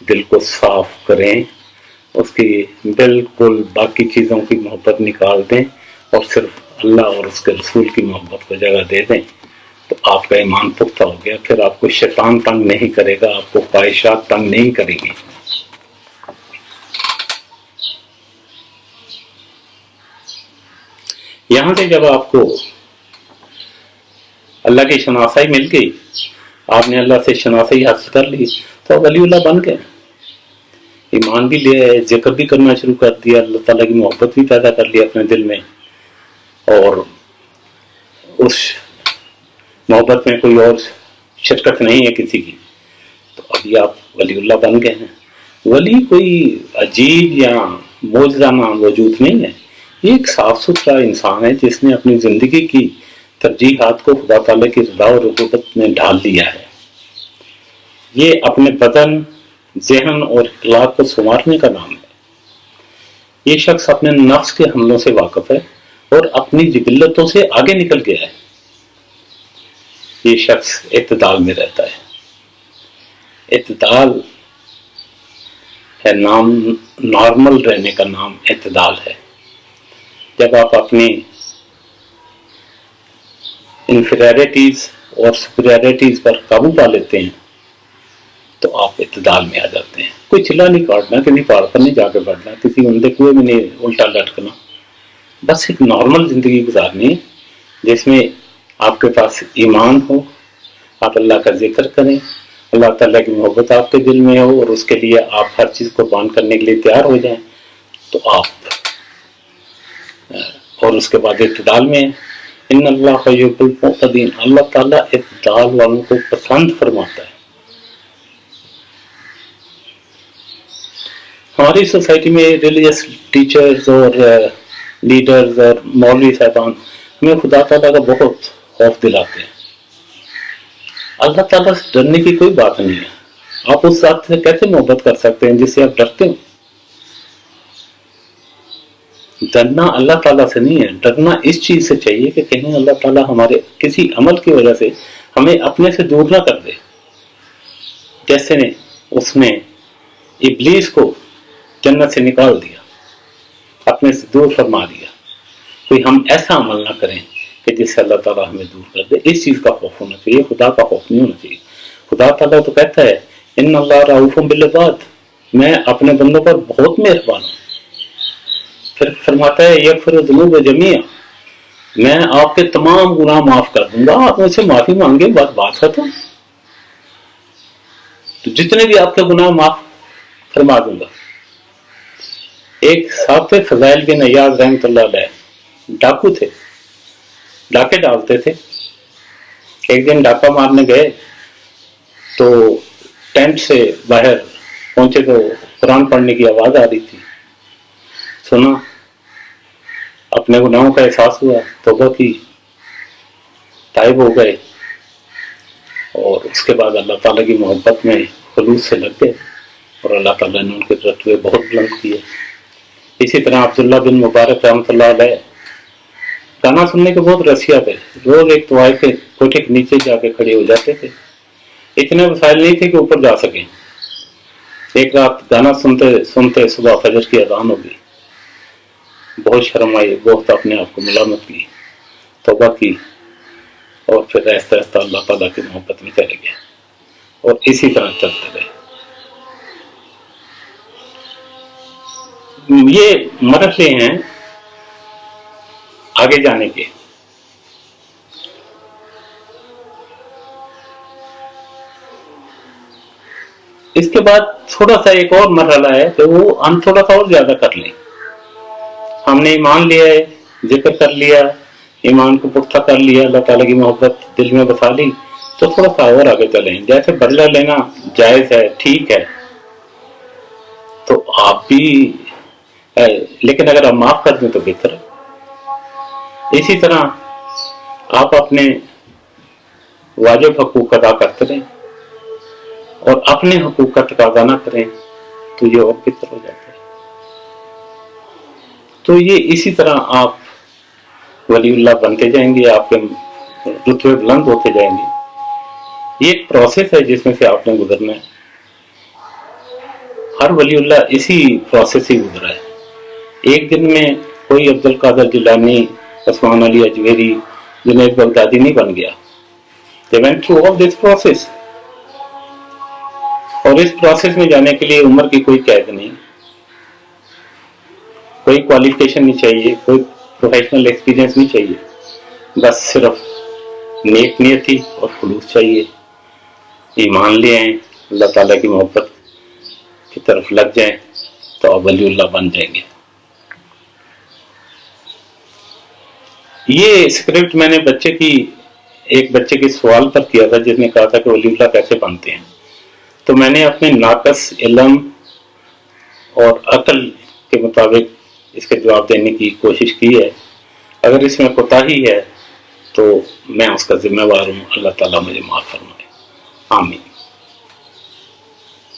دل کو صاف کریں، اس کی بالکل باقی چیزوں کی محبت نکال دیں اور صرف اللہ اور اس کے رسول کی محبت کو جگہ دے دیں، تو آپ کا ایمان پختہ ہو گیا. پھر آپ کو شیطان تنگ نہیں کرے گا، آپ کو خواہشات تنگ نہیں کریں گی. یہاں سے جب آپ کو اللہ کی شناسائی مل گئی، آپ نے اللہ سے شناسائی حاصل کر لی، تو آپ ولی اللہ بن گئے. ایمان بھی لے آئے، ذکر بھی کرنا شروع کر دیا، اللہ تعالیٰ کی محبت بھی پیدا کر لی اپنے دل میں، اور اس محبت میں کوئی اور شرکت نہیں ہے کسی کی، تو ابھی آپ ولی اللہ بن گئے ہیں. ولی کوئی عجیب یا معجزانہ وجود نہیں ہے، یہ ایک صاف ستھرا انسان ہے جس نے اپنی زندگی کی ترجیحات کو خدا تعالیٰ کی رضا اور رغبت میں ڈال دیا ہے. یہ اپنے بدن، ذہن اور اخلاق کو سنوارنے کا نام ہے. یہ شخص اپنے نفس کے حملوں سے واقف ہے اور اپنی جبلتوں سے آگے نکل گیا ہے. یہ شخص اعتدال میں رہتا ہے. اعتدال ہے نام، نارمل رہنے کا نام اعتدال ہے. جب آپ اپنی انفیریٹیز اور سپیریٹیز پر قابو پا لیتے ہیں تو آپ اعتدال میں آ جاتے ہیں. کوئی چلا نہیں کاٹنا، کسی پہاڑ پر نہیں جا کے بڑھنا، کسی اندھے کنویں میں نہیں الٹا لٹکنا. بس ایک نارمل زندگی گزارنی ہے جس میں آپ کے پاس ایمان ہو، آپ اللہ کا ذکر کریں، اللہ تعالیٰ کی محبت آپ کے دل میں ہو اور اس کے لیے آپ ہر چیز قربان کرنے کے لیے تیار ہو جائیں، تو آپ اور اس کے بعد اعتدال میں ہیں. ان اللہ یحب المعتدین، اللہ تعالیٰ اعتدال والوں کو پسند فرماتا ہے. ہماری سوسائٹی میں ریلیجس ٹیچرز اور لیڈرز اور مولوی صاحبان ہمیں خدا تعالیٰ کا بہت خوف دلاتے ہیں. اللہ تعالیٰ سے ڈرنے کی کوئی بات نہیں ہے. آپ اس ذات سے کیسے محبت کر سکتے ہیں جس سے آپ ڈرتے ہو؟ ڈرنا اللہ تعالیٰ سے نہیں ہے، ڈرنا اس چیز سے چاہیے کہ کہیں اللہ تعالیٰ ہمارے کسی عمل کی وجہ سے ہمیں اپنے سے دور نہ کر دے. جیسے اس نے ابلیس کو جنت سے نکال دیا، اپنے سے دور فرما دیا. کوئی ہم ایسا عمل نہ کریں کہ جس سے اللہ تعالیٰ ہمیں دور کر دے. اس چیز کا خوف ہونا چاہیے، خدا کا خوف نہیں ہونا چاہیے. خدا تعالیٰ تو کہتا ہے ان اللہ رؤوف بالعباد، میں اپنے بندوں پر بہت مہربان ہوں. پھر فرماتا ہے یغفر الذنوب جمیعا، میں آپ کے تمام گناہ معاف کر دوں گا. آپ مجھ سے معافی مانگے، بات ختم. تو جتنے بھی آپ کے گناہ معاف فرما دوں گا. ایک صاحب تھے فضائل بن عیاض رحمۃ اللہ علیہ، ڈاکو تھے، ڈاکے ڈالتے تھے. ایک دن ڈاکہ مارنے گئے تو ٹینٹ سے باہر پہنچے تو قرآن پڑھنے کی آواز آ رہی تھی. سنا، اپنے گناہوں کا احساس ہوا، توبہ کی، تائب ہو گئے اور اس کے بعد اللہ تعالیٰ کی محبت میں خلوص سے لگ گئے اور اللہ تعالیٰ نے ان کے رتبے بہت بلند کیے. اسی طرح عبداللہ بن مبارک رحمۃ اللہ علیہ گانا سننے کے بہت رسیا تھے. روز ایک توائے کے کوٹھے کے نیچے جا کے کھڑے ہو جاتے تھے. اتنے وسائل نہیں تھے کہ اوپر جا سکیں. ایک رات گانا سنتے سنتے صبح فجر کی اذان ہو گئی. بہت شرم آئی، بہت اپنے آپ کو ملامت کی، توبہ کی اور پھر آہستہ آہستہ اللہ تعالیٰ کی محبت میں چلے گئے اور اسی طرح چلتے رہے. یہ مرحلے ہیں آگے جانے کے. اس کے بعد تھوڑا سا ایک اور مرحلہ ہے کہ وہ ہم تھوڑا سا اور زیادہ کر لیں. ہم نے ایمان لیا ہے، ذکر کر لیا، ایمان کو پختہ کر لیا، اللہ تعالیٰ کی محبت دل میں بسا لی، تو تھوڑا سا اور آگے چلیں. جیسے بدلہ لینا جائز ہے، ٹھیک ہے، تو آپ بھی، لیکن اگر آپ معاف کر دیں تو بہتر ہے. اسی طرح آپ اپنے واجب حقوق ادا کرتے رہیں اور اپنے حقوق کا تقاضا نہ کریں تو یہ اور بہتر ہو جاتا ہے. تو یہ اسی طرح آپ ولی اللہ بنتے جائیں گے، آپ کے رتبے بلند ہوتے جائیں گے. یہ ایک پروسیس ہے جس میں سے آپ نے گزرنا ہے. ہر ولی اللہ اسی پروسیس سے گزرا ہے. ایک دن میں کوئی عبد القادر جیلانی، عثمان علی اجمیری، جنید بغدادی نہیں بن گیا. They went through all this process. اور اس پروسیس میں جانے کے لیے عمر کی کوئی قید نہیں، کوئی کوالیفیکیشن نہیں چاہیے، کوئی پروفیشنل ایکسپیرینس نہیں چاہیے، بس صرف نیک نیتی اور خلوص چاہیے. ایمان لے آئیں، اللہ تعالیٰ کی محبت کی طرف لگ جائیں تو آپ ولی اللہ بن جائیں گے. یہ اسکرپٹ میں نے ایک بچے کے سوال پر کیا تھا جس نے کہا تھا کہ ولی اللہ کیسے بنتے ہیں. تو میں نے اپنے ناقص علم اور عقل کے مطابق اس کے جواب دینے کی کوشش کی ہے. اگر اس میں کوتاہی ہے تو میں اس کا ذمہ وار ہوں. اللہ تعالیٰ مجھے معاف فرمائے. آمین.